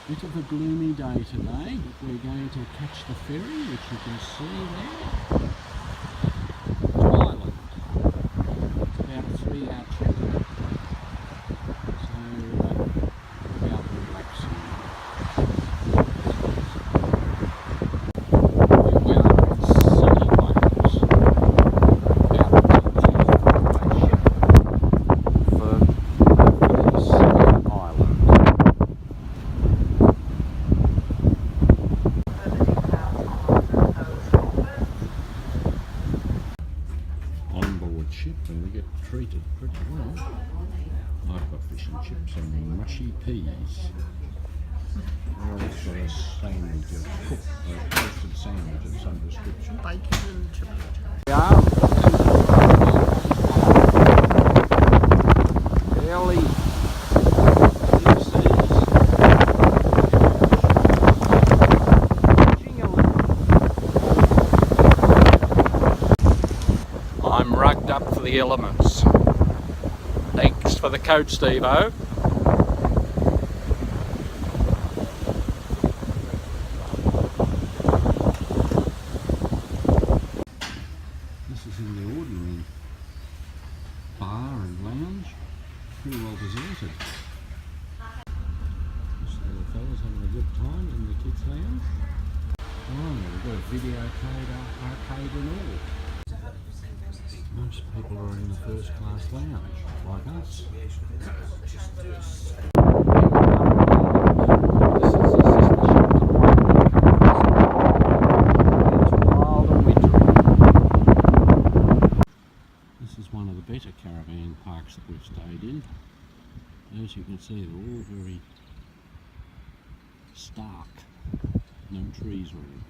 Bit of a gloomy day today, but we're going to catch the ferry, which you can see there, to Ireland. It's about a 3-hour trip, so we'll be able to relax here. Here we are in sunny Wales, about to take a ship for sunny Ireland. On-board ship, and we get treated pretty well. I've got fish and chips and mushy peas. I've got a sandwich of cooked, toasted sandwich of some description. Bacon and chipotle. Yeah. Early deep seas. I'm rugged up for the elements. Thanks for the coach, Steve-O. This is in the ordinary bar and lounge. Pretty well deserted. So the fellas having a good time in the kids' lounge. Oh, we've got a video arcade and all. Most people are in the first class lounge, like us. This is one of the better caravan parks that we've stayed in. As you can see, they're all very stark. No trees really.